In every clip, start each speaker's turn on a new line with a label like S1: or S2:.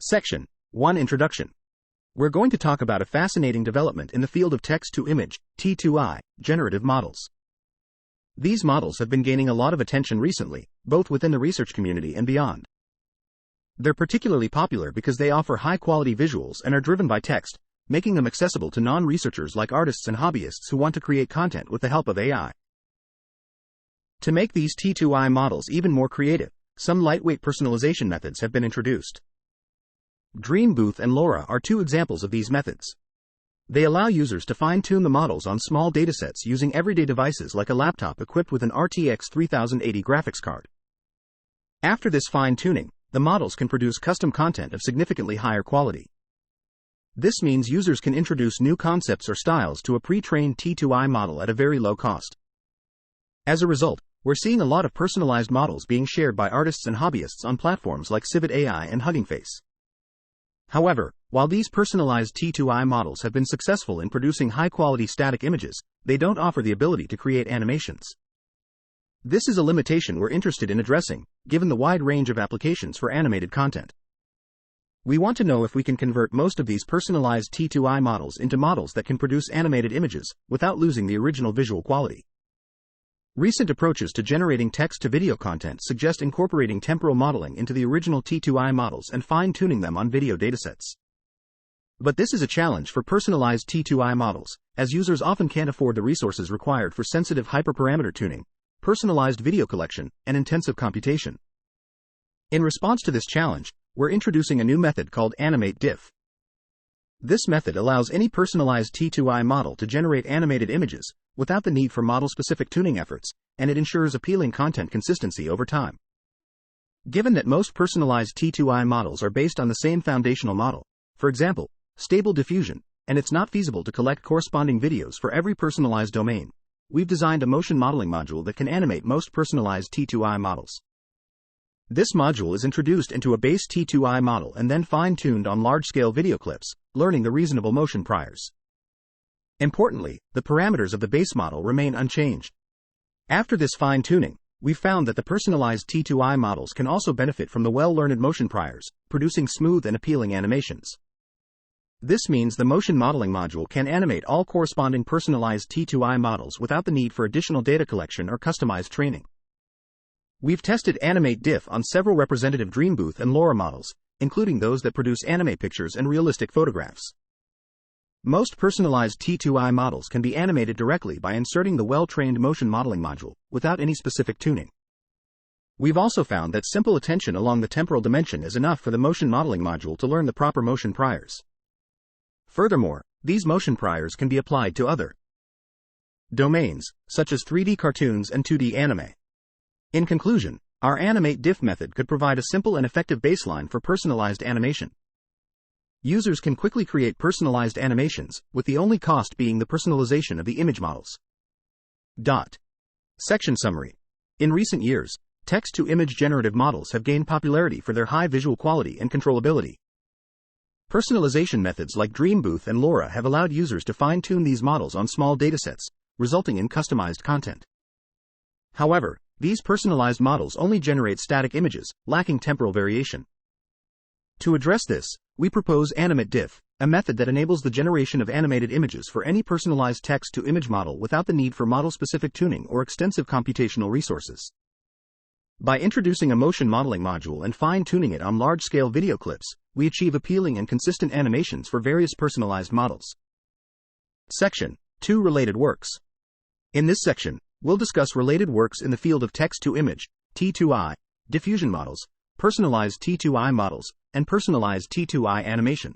S1: Section 1 Introduction. We're going to talk about a fascinating development in the field of text-to-image, T2I, generative models. These models have been gaining a lot of attention recently, both within the research community and beyond. They're particularly popular because they offer high-quality visuals and are driven by text, making them accessible to non-researchers like artists and hobbyists who want to create content with the help of AI. To make these T2I models even more creative, some lightweight personalization methods have been introduced. Dreambooth and LoRa are two examples of these methods. They allow users to fine-tune the models on small datasets using everyday devices like a laptop equipped with an RTX 3080 graphics card. After this fine-tuning, the models can produce custom content of significantly higher quality. This means users can introduce new concepts or styles to a pre-trained T2I model at a very low cost. As a result, we're seeing a lot of personalized models being shared by artists and hobbyists on platforms like Civit AI and Hugging Face. However, while these personalized T2I models have been successful in producing high-quality static images, they don't offer the ability to create animations. This is a limitation we're interested in addressing, given the wide range of applications for animated content. We want to know if we can convert most of these personalized T2I models into models that can produce animated images, without losing the original visual quality. Recent approaches to generating text-to-video content suggest incorporating temporal modeling into the original T2I models and fine-tuning them on video datasets. But this is a challenge for personalized T2I models, as users often can't afford the resources required for sensitive hyperparameter tuning, personalized video collection, and intensive computation. In response to this challenge, we're introducing a new method called AnimateDiff. This method allows any personalized T2I model to generate animated images, without the need for model-specific tuning efforts, and it ensures appealing content consistency over time. Given that most personalized T2I models are based on the same foundational model, for example, Stable Diffusion, and it's not feasible to collect corresponding videos for every personalized domain, we've designed a motion modeling module that can animate most personalized T2I models. This module is introduced into a base T2I model and then fine-tuned on large-scale video clips, learning the reasonable motion priors. Importantly, the parameters of the base model remain unchanged. After this fine-tuning, we've found that the personalized T2I models can also benefit from the well-learned motion priors, producing smooth and appealing animations. This means the motion modeling module can animate all corresponding personalized T2I models without the need for additional data collection or customized training. We've tested AnimateDiff on several representative Dreambooth and LoRa models, including those that produce anime pictures and realistic photographs. Most personalized T2I models can be animated directly by inserting the well-trained motion modeling module, without any specific tuning. We've also found that simple attention along the temporal dimension is enough for the motion modeling module to learn the proper motion priors. Furthermore, these motion priors can be applied to other domains, such as 3D cartoons and 2D anime. In conclusion, our AnimateDiff method could provide a simple and effective baseline for personalized animation. Users can quickly create personalized animations, with the only cost being the personalization of the image models. Section Summary. In recent years, text-to-image generative models have gained popularity for their high visual quality and controllability. Personalization methods like Dreambooth and LoRa have allowed users to fine-tune these models on small datasets, resulting in customized content. However, these personalized models only generate static images, lacking temporal variation. To address this, we propose AnimateDiff, a method that enables the generation of animated images for any personalized text-to-image model without the need for model-specific tuning or extensive computational resources. By introducing a motion modeling module and fine-tuning it on large-scale video clips, we achieve appealing and consistent animations for various personalized models. Section 2 Related Works. In this section, we'll discuss related works in the field of text-to-image, T2I, diffusion models, personalized T2I models, and personalized T2I animation.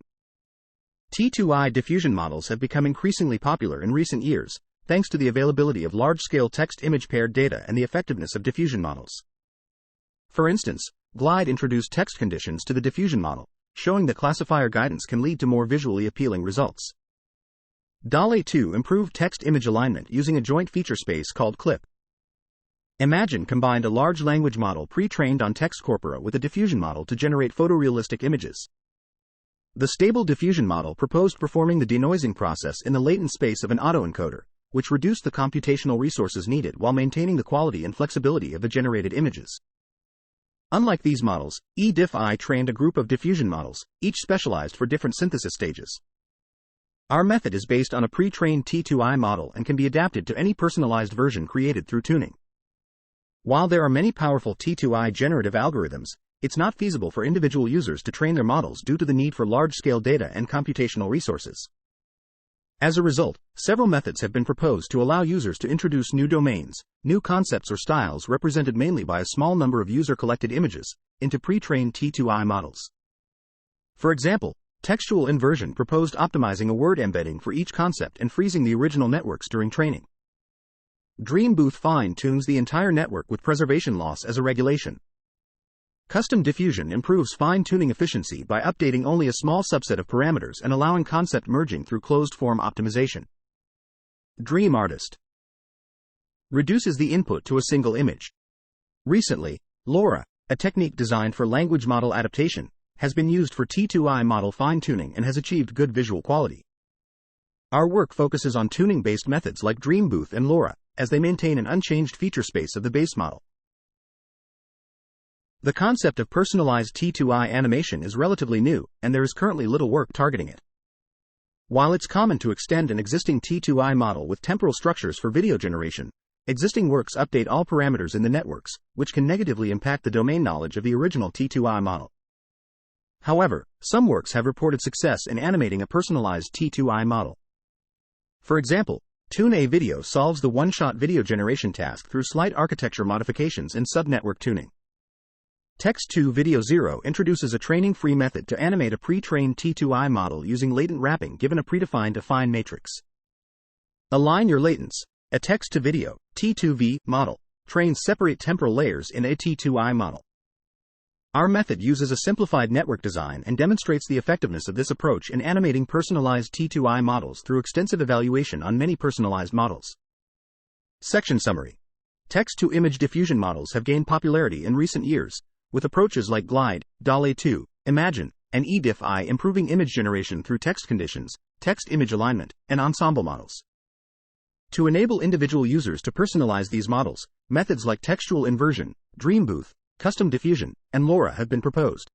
S1: T2I diffusion models have become increasingly popular in recent years, thanks to the availability of large-scale text-image paired data and the effectiveness of diffusion models. For instance, Glide introduced text conditions to the diffusion model, showing that classifier guidance can lead to more visually appealing results. DALL-E 2 improved text-image alignment using a joint feature space called CLIP. Imagine combined a large language model pre-trained on text corpora with a diffusion model to generate photorealistic images. The Stable Diffusion model proposed performing the denoising process in the latent space of an autoencoder, which reduced the computational resources needed while maintaining the quality and flexibility of the generated images. Unlike these models, AnimateDiff trained a group of diffusion models, each specialized for different synthesis stages. Our method is based on a pre-trained T2I model and can be adapted to any personalized version created through tuning. While there are many powerful T2I generative algorithms, it's not feasible for individual users to train their models due to the need for large-scale data and computational resources. As a result, several methods have been proposed to allow users to introduce new domains, new concepts or styles represented mainly by a small number of user-collected images, into pre-trained T2I models. For example, textual inversion proposed optimizing a word embedding for each concept and freezing the original networks during training. Dreambooth fine-tunes the entire network with preservation loss as a regulation. Custom diffusion improves fine-tuning efficiency by updating only a small subset of parameters and allowing concept merging through closed-form optimization. Dream Artist reduces the input to a single image. Recently, LoRa, a technique designed for language model adaptation, has been used for T2I model fine-tuning and has achieved good visual quality. Our work focuses on tuning-based methods like Dreambooth and LoRa, as they maintain an unchanged feature space of the base model. The concept of personalized T2I animation is relatively new, and there is currently little work targeting it. While it's common to extend an existing T2I model with temporal structures for video generation, existing works update all parameters in the networks, which can negatively impact the domain knowledge of the original T2I model. However, some works have reported success in animating a personalized T2I model. For example, TuneAVideo solves the one-shot video generation task through slight architecture modifications and subnetwork tuning. Text2Video0 introduces a training-free method to animate a pre-trained T2I model using latent wrapping given a predefined affine matrix. Align your latents. A text-to-video T2V model trains separate temporal layers in a T2I model. Our method uses a simplified network design and demonstrates the effectiveness of this approach in animating personalized T2I models through extensive evaluation on many personalized models. Section Summary. Text-to-image diffusion models have gained popularity in recent years, with approaches like Glide, DALL-E 2, Imagine, and AnimateDiff improving image generation through text conditions, text-image alignment, and ensemble models. To enable individual users to personalize these models, methods like textual inversion, Dreambooth, custom diffusion, and LoRa have been proposed.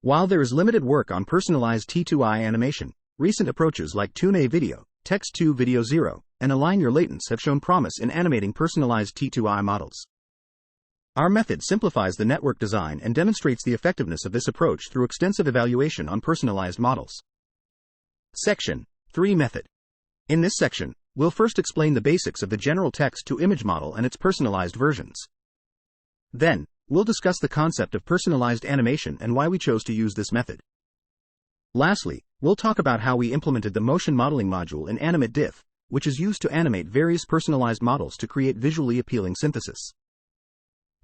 S1: While there is limited work on personalized T2I animation, recent approaches like TuneAVideo, Text2Video0, and Align Your Latents have shown promise in animating personalized T2I models. Our method simplifies the network design and demonstrates the effectiveness of this approach through extensive evaluation on personalized models. Section 3 Method. In this section, we'll first explain the basics of the general text-to-image model and its personalized versions. Then, we'll discuss the concept of personalized animation and why we chose to use this method. Lastly, we'll talk about how we implemented the motion modeling module in AnimateDiff, which is used to animate various personalized models to create visually appealing synthesis.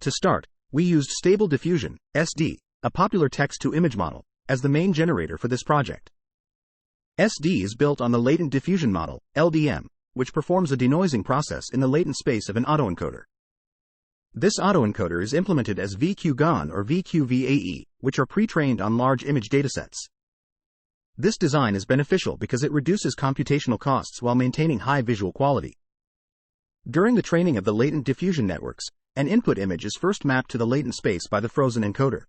S1: To start, we used Stable Diffusion, SD, a popular text-to-image model, as the main generator for this project. SD is built on the latent diffusion model, LDM, which performs a denoising process in the latent space of an autoencoder. This autoencoder is implemented as VQ-GAN or VQ-VAE, which are pre-trained on large image datasets. This design is beneficial because it reduces computational costs while maintaining high visual quality. During the training of the latent diffusion networks, an input image is first mapped to the latent space by the frozen encoder.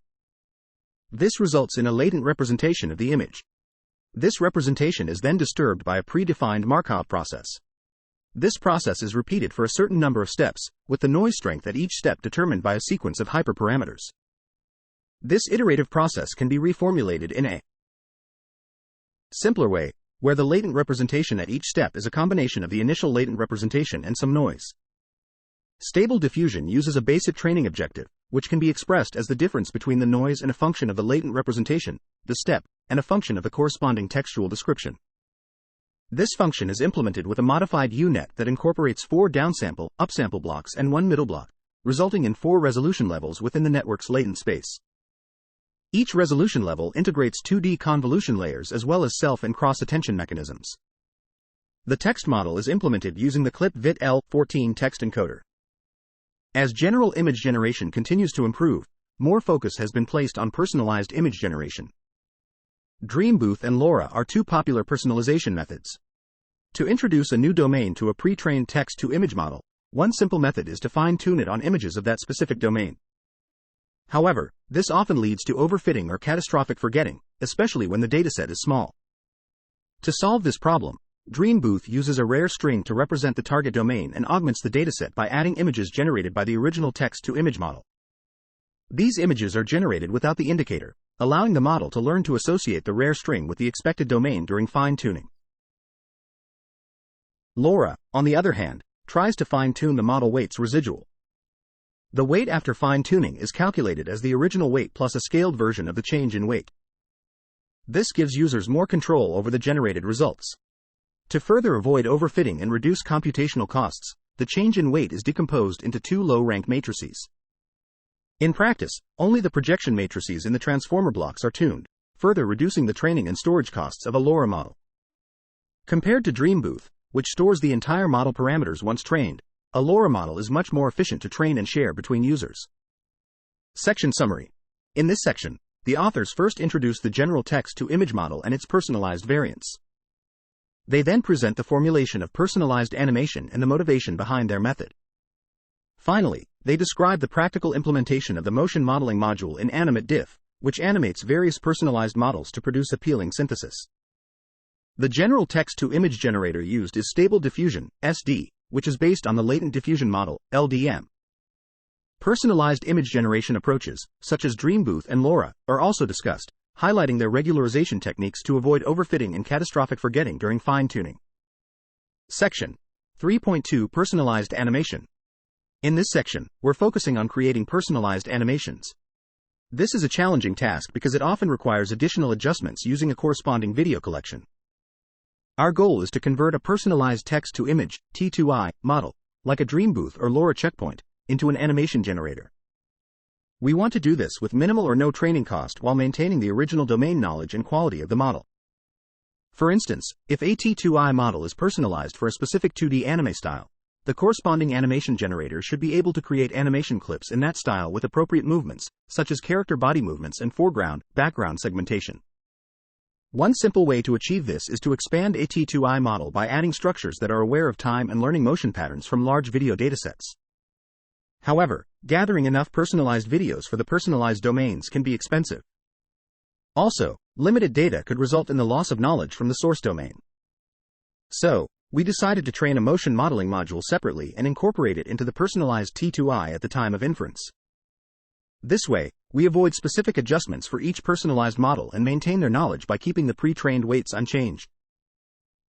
S1: This results in a latent representation of the image. This representation is then disturbed by a predefined Markov process. This process is repeated for a certain number of steps, with the noise strength at each step determined by a sequence of hyperparameters. This iterative process can be reformulated in a simpler way, where the latent representation at each step is a combination of the initial latent representation and some noise. Stable diffusion uses a basic training objective, which can be expressed as the difference between the noise and a function of the latent representation, the step, and a function of the corresponding textual description. This function is implemented with a modified U-net that incorporates 4 downsample, upsample blocks and 1 middle block, resulting in 4 resolution levels within the network's latent space. Each resolution level integrates 2D convolution layers as well as self and cross-attention mechanisms. The text model is implemented using the clip-vit-L14 text encoder. As general image generation continues to improve, more focus has been placed on personalized image generation. Dreambooth and LoRa are 2 popular personalization methods. To introduce a new domain to a pre-trained text-to-image model, one simple method is to fine-tune it on images of that specific domain. However, this often leads to overfitting or catastrophic forgetting, especially when the dataset is small. To solve this problem, Dreambooth uses a rare string to represent the target domain and augments the dataset by adding images generated by the original text-to-image model. These images are generated without the indicator, allowing the model to learn to associate the rare string with the expected domain during fine-tuning. LoRa, on the other hand, tries to fine-tune the model weight's residual. The weight after fine-tuning is calculated as the original weight plus a scaled version of the change in weight. This gives users more control over the generated results. To further avoid overfitting and reduce computational costs, the change in weight is decomposed into two low-rank matrices. In practice, only the projection matrices in the transformer blocks are tuned, further reducing the training and storage costs of a LoRa model. Compared to Dreambooth, which stores the entire model parameters once trained, a LoRa model is much more efficient to train and share between users. Section Summary. In this section, the authors first introduce the general text-to-image model and its personalized variants. They then present the formulation of personalized animation and the motivation behind their method. Finally, they describe the practical implementation of the motion modeling module in AnimateDiff, which animates various personalized models to produce appealing synthesis. The general text-to-image generator used is Stable Diffusion, SD, which is based on the Latent Diffusion Model, LDM. Personalized image generation approaches, such as Dreambooth and LoRa, are also discussed, highlighting their regularization techniques to avoid overfitting and catastrophic forgetting during fine-tuning. Section 3.2 Personalized Animation. In this section, we're focusing on creating personalized animations. This is a challenging task because it often requires additional adjustments using a corresponding video collection. Our goal is to convert a personalized text-to-image, T2I, model, like a Dreambooth or LoRa checkpoint, into an animation generator. We want to do this with minimal or no training cost while maintaining the original domain knowledge and quality of the model. For instance, if a T2I model is personalized for a specific 2D anime style, the corresponding animation generator should be able to create animation clips in that style with appropriate movements, such as character body movements and foreground-background segmentation. One simple way to achieve this is to expand a T2I model by adding structures that are aware of time and learning motion patterns from large video datasets. However, gathering enough personalized videos for the personalized domains can be expensive. Also, limited data could result in the loss of knowledge from the source domain. So, we decided to train a motion modeling module separately and incorporate it into the personalized T2I at the time of inference. This way, we avoid specific adjustments for each personalized model and maintain their knowledge by keeping the pre-trained weights unchanged.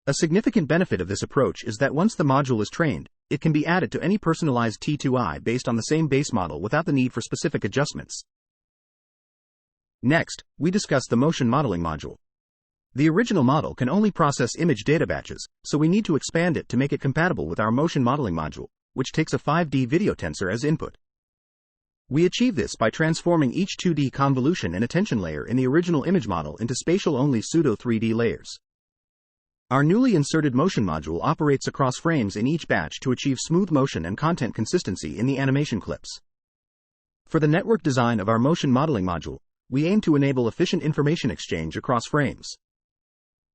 S1: A significant benefit of this approach is that once the module is trained, it can be added to any personalized T2I based on the same base model without the need for specific adjustments. Next, we discuss the motion modeling module. The original model can only process image data batches, so we need to expand it to make it compatible with our motion modeling module, which takes a 5D video tensor as input. We achieve this by transforming each 2D convolution and attention layer in the original image model into spatial-only pseudo-3D layers. Our newly inserted motion module operates across frames in each batch to achieve smooth motion and content consistency in the animation clips. For the network design of our motion modeling module, we aim to enable efficient information exchange across frames.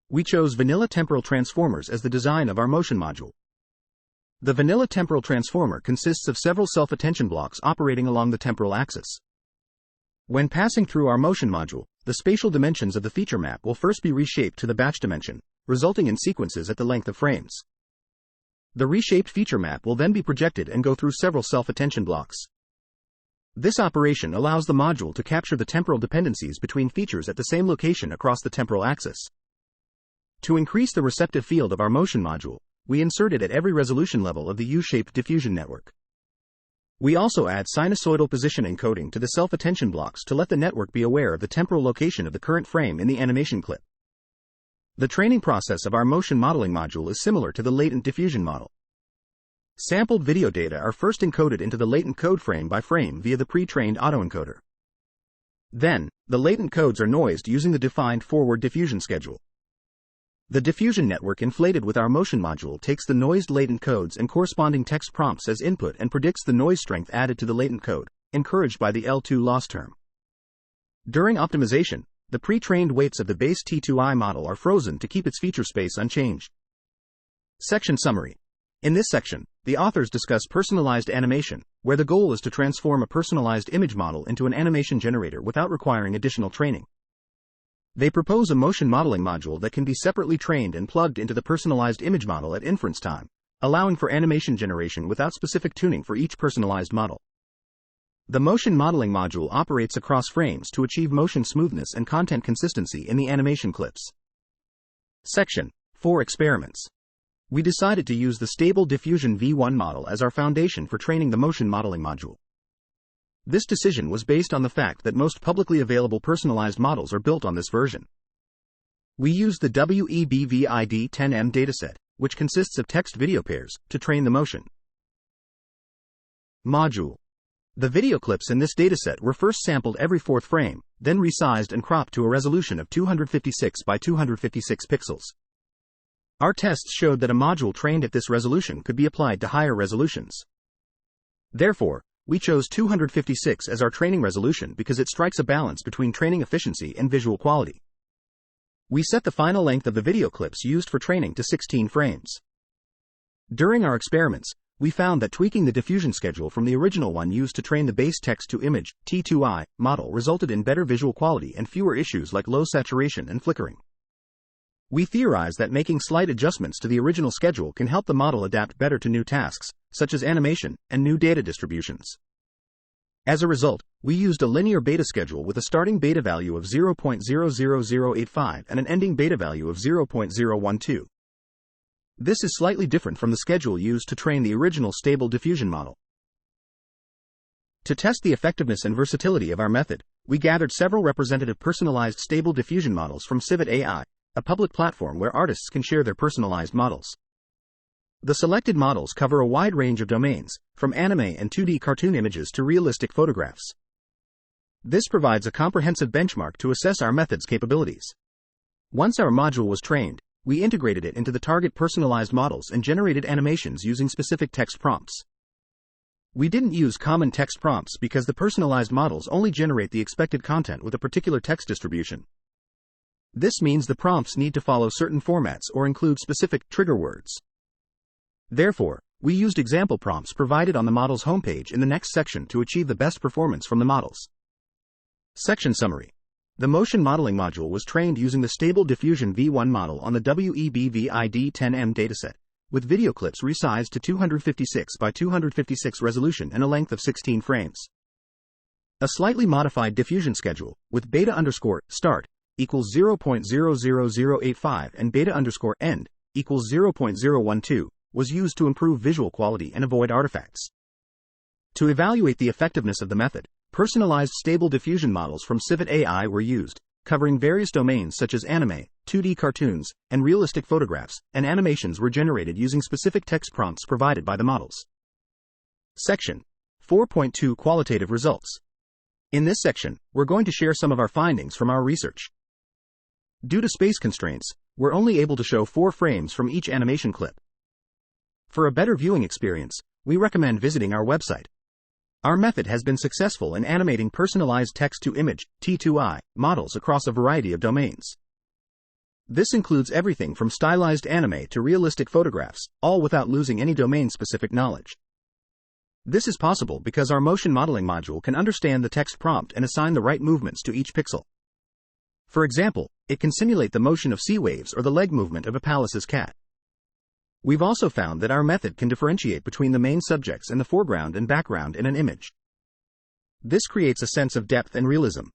S1: We chose vanilla temporal transformers as the design of our motion module. The vanilla temporal transformer consists of several self-attention blocks operating along the temporal axis. When passing through our motion module, the spatial dimensions of the feature map will first be reshaped to the batch dimension, resulting in sequences at the length of frames. The reshaped feature map will then be projected and go through several self-attention blocks. This operation allows the module to capture the temporal dependencies between features at the same location across the temporal axis. To increase the receptive field of our motion module, we insert it at every resolution level of the U-shaped diffusion network. We also add sinusoidal position encoding to the self-attention blocks to let the network be aware of the temporal location of the current frame in the animation clip. The training process of our motion modeling module is similar to the latent diffusion model. Sampled video data are first encoded into the latent code frame by frame via the pre-trained autoencoder. Then, the latent codes are noised using the defined forward diffusion schedule. The diffusion network inflated with our motion module takes the noised latent codes and corresponding text prompts as input and predicts the noise strength added to the latent code, encouraged by the L2 loss term. During optimization, the pre-trained weights of the base T2I model are frozen to keep its feature space unchanged. Section Summary. In this section, the authors discuss personalized animation, where the goal is to transform a personalized image model into an animation generator without requiring additional training. They propose a motion modeling module that can be separately trained and plugged into the personalized image model at inference time, allowing for animation generation without specific tuning for each personalized model. The motion modeling module operates across frames to achieve motion smoothness and content consistency in the animation clips. Section 4 Experiments. We decided to use the stable Diffusion v1 model as our foundation for training the motion modeling module. This decision was based on the fact that most publicly available personalized models are built on this version. We used the WEBVID10M dataset, which consists of text-video pairs, to train the motion module. The video clips in this dataset were first sampled every fourth frame, then resized and cropped to a resolution of 256 by 256 pixels. Our tests showed that a module trained at this resolution could be applied to higher resolutions. Therefore, we chose 256 as our training resolution because it strikes a balance between training efficiency and visual quality. We set the final length of the video clips used for training to 16 frames. During our experiments, we found that tweaking the diffusion schedule from the original one used to train the base text-to-image (T2I) model resulted in better visual quality and fewer issues like low saturation and flickering. We theorize that making slight adjustments to the original schedule can help the model adapt better to new tasks, such as animation and new data distributions. As a result, we used a linear beta schedule with a starting beta value of 0.00085 and an ending beta value of 0.012. This is slightly different from the schedule used to train the original stable diffusion model. To test the effectiveness and versatility of our method, we gathered several representative personalized stable diffusion models from Civet AI, a public platform where artists can share their personalized models. The selected models cover a wide range of domains, from anime and 2D cartoon images to realistic photographs. This provides a comprehensive benchmark to assess our method's capabilities. Once our module was trained, we integrated it into the target personalized models and generated animations using specific text prompts. We didn't use common text prompts because the personalized models only generate the expected content with a particular text distribution. This means the prompts need to follow certain formats or include specific trigger words. Therefore, we used example prompts provided on the model's homepage in the next section to achieve the best performance from the models. Section Summary. The motion modeling module was trained using the stable Diffusion v1 model on the WEBVID10M dataset, with video clips resized to 256 by 256 resolution and a length of 16 frames. A slightly modified diffusion schedule, with beta_start equals 0.00085 and beta_end equals 0.012, was used to improve visual quality and avoid artifacts. To evaluate the effectiveness of the method, personalized stable diffusion models from Civet AI were used, covering various domains such as anime, 2D cartoons, and realistic photographs, and animations were generated using specific text prompts provided by the models. Section 4.2 Qualitative Results. In this section, we're going to share some of our findings from our research. Due to space constraints, we're only able to show 4 frames from each animation clip. For a better viewing experience, we recommend visiting our website. Our method has been successful in animating personalized text-to-image (T2I) models across a variety of domains. This includes everything from stylized anime to realistic photographs, all without losing any domain-specific knowledge. This is possible because our motion modeling module can understand the text prompt and assign the right movements to each pixel. For example, it can simulate the motion of sea waves or the leg movement of a Pallas's cat. We've also found that our method can differentiate between the main subjects and the foreground and background in an image. This creates a sense of depth and realism.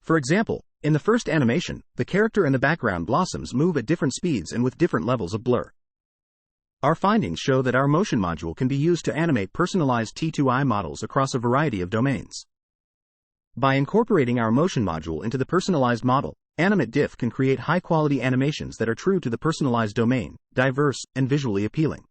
S1: For example, in the first animation, the character and the background blossoms move at different speeds and with different levels of blur. Our findings show that our motion module can be used to animate personalized T2I models across a variety of domains. By incorporating our motion module into the personalized model, AnimateDiff can create high-quality animations that are true to the personalized domain, diverse, and visually appealing.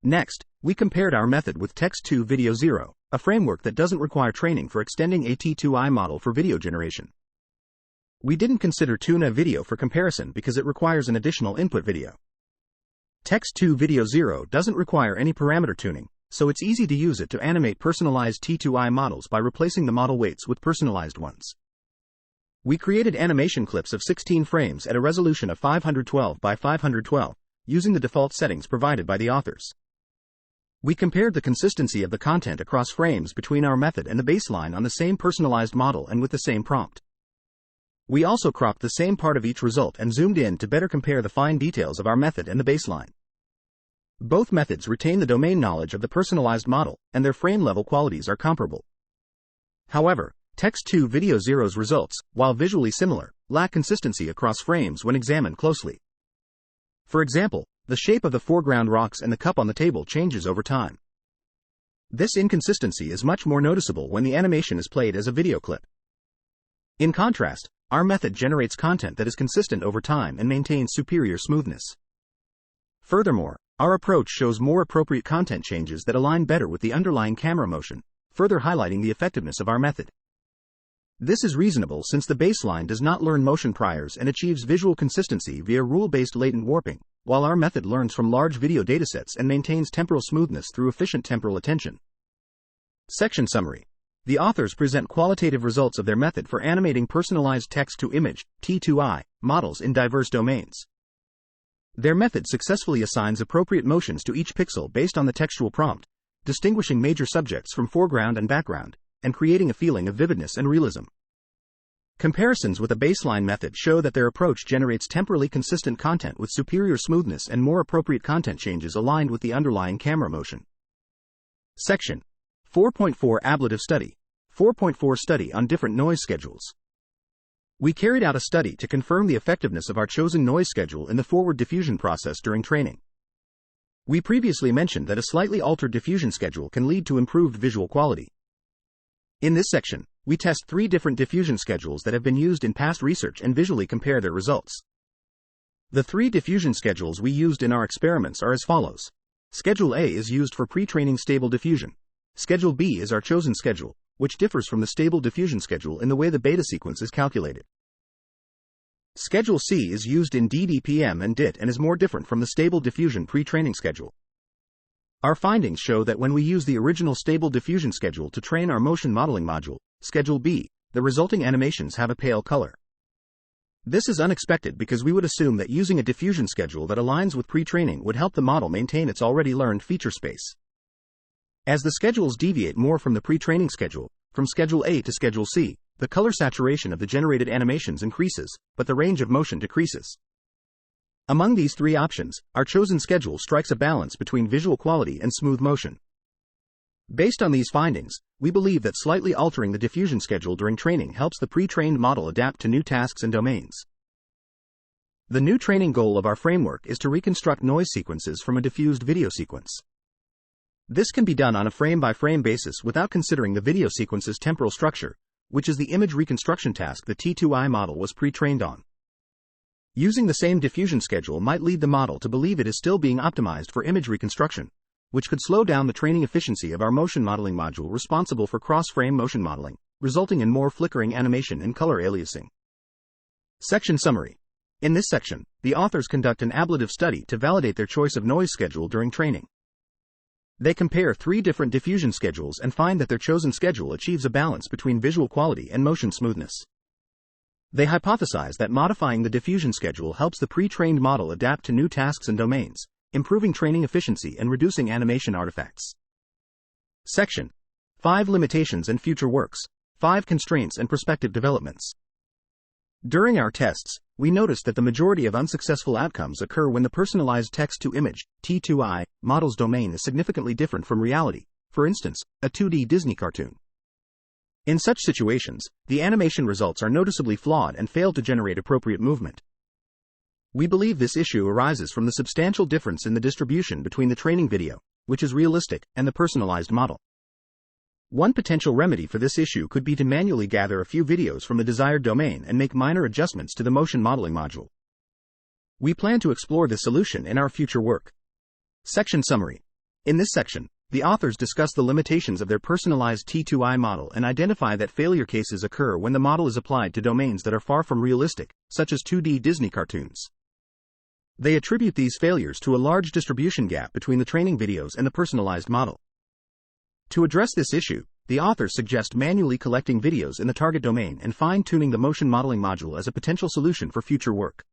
S1: Next, we compared our method with Text-to-Video 0, a framework that doesn't require training for extending a T2I model for video generation. We didn't consider Tuna Video for comparison because it requires an additional input video. Text-to-Video 0 doesn't require any parameter tuning, so it's easy to use it to animate personalized T2I models by replacing the model weights with personalized ones. We created animation clips of 16 frames at a resolution of 512 by 512, using the default settings provided by the authors. We compared the consistency of the content across frames between our method and the baseline on the same personalized model and with the same prompt. We also cropped the same part of each result and zoomed in to better compare the fine details of our method and the baseline. Both methods retain the domain knowledge of the personalized model, and their frame-level qualities are comparable. However, Text-to Video 0's results, while visually similar, lack consistency across frames when examined closely. For example, the shape of the foreground rocks and the cup on the table changes over time. This inconsistency is much more noticeable when the animation is played as a video clip. In contrast, our method generates content that is consistent over time and maintains superior smoothness. Furthermore, our approach shows more appropriate content changes that align better with the underlying camera motion, further highlighting the effectiveness of our method. This is reasonable since the baseline does not learn motion priors and achieves visual consistency via rule-based latent warping, while our method learns from large video datasets and maintains temporal smoothness through efficient temporal attention. Section Summary. The authors present qualitative results of their method for animating personalized text-to-image (T2I) models in diverse domains. Their method successfully assigns appropriate motions to each pixel based on the textual prompt, distinguishing major subjects from foreground and background, and creating a feeling of vividness and realism. Comparisons with a baseline method show that their approach generates temporally consistent content with superior smoothness and more appropriate content changes aligned with the underlying camera motion. Section 4.4 Ablative Study. 4.4 Study on different noise schedules. We carried out a study to confirm the effectiveness of our chosen noise schedule in the forward diffusion process during training. We previously mentioned that a slightly altered diffusion schedule can lead to improved visual quality. In this section, we test 3 different diffusion schedules that have been used in past research and visually compare their results. The 3 diffusion schedules we used in our experiments are as follows. Schedule A is used for pre-training stable diffusion. Schedule B is our chosen schedule, which differs from the stable diffusion schedule in the way the beta sequence is calculated. Schedule C is used in DDPM and DIT and is more different from the stable diffusion pre-training schedule. Our findings show that when we use the original stable diffusion schedule to train our motion modeling module, Schedule B, the resulting animations have a pale color. This is unexpected because we would assume that using a diffusion schedule that aligns with pre-training would help the model maintain its already learned feature space. As the schedules deviate more from the pre-training schedule, from Schedule A to Schedule C, the color saturation of the generated animations increases, but the range of motion decreases. Among these 3 options, our chosen schedule strikes a balance between visual quality and smooth motion. Based on these findings, we believe that slightly altering the diffusion schedule during training helps the pre-trained model adapt to new tasks and domains. The new training goal of our framework is to reconstruct noise sequences from a diffused video sequence. This can be done on a frame-by-frame basis without considering the video sequence's temporal structure, which is the image reconstruction task the T2I model was pre-trained on. Using the same diffusion schedule might lead the model to believe it is still being optimized for image reconstruction, which could slow down the training efficiency of our motion modeling module responsible for cross-frame motion modeling, resulting in more flickering animation and color aliasing. Section Summary. In this section, the authors conduct an ablative study to validate their choice of noise schedule during training. They compare 3 different diffusion schedules and find that their chosen schedule achieves a balance between visual quality and motion smoothness. They hypothesize that modifying the diffusion schedule helps the pre-trained model adapt to new tasks and domains, improving training efficiency and reducing animation artifacts. Section 5 Limitations and Future Works. 5 Constraints and Prospective Developments. During our tests, we noticed that the majority of unsuccessful outcomes occur when the personalized text-to-image (T2I) model's domain is significantly different from reality, for instance, a 2D Disney cartoon. In such situations, the animation results are noticeably flawed and fail to generate appropriate movement. We believe this issue arises from the substantial difference in the distribution between the training video, which is realistic, and the personalized model. One potential remedy for this issue could be to manually gather a few videos from the desired domain and make minor adjustments to the motion modeling module. We plan to explore this solution in our future work. Section Summary. In this section, the authors discuss the limitations of their personalized T2I model and identify that failure cases occur when the model is applied to domains that are far from realistic, such as 2D Disney cartoons. They attribute these failures to a large distribution gap between the training videos and the personalized model. To address this issue, the authors suggest manually collecting videos in the target domain and fine-tuning the motion modeling module as a potential solution for future work.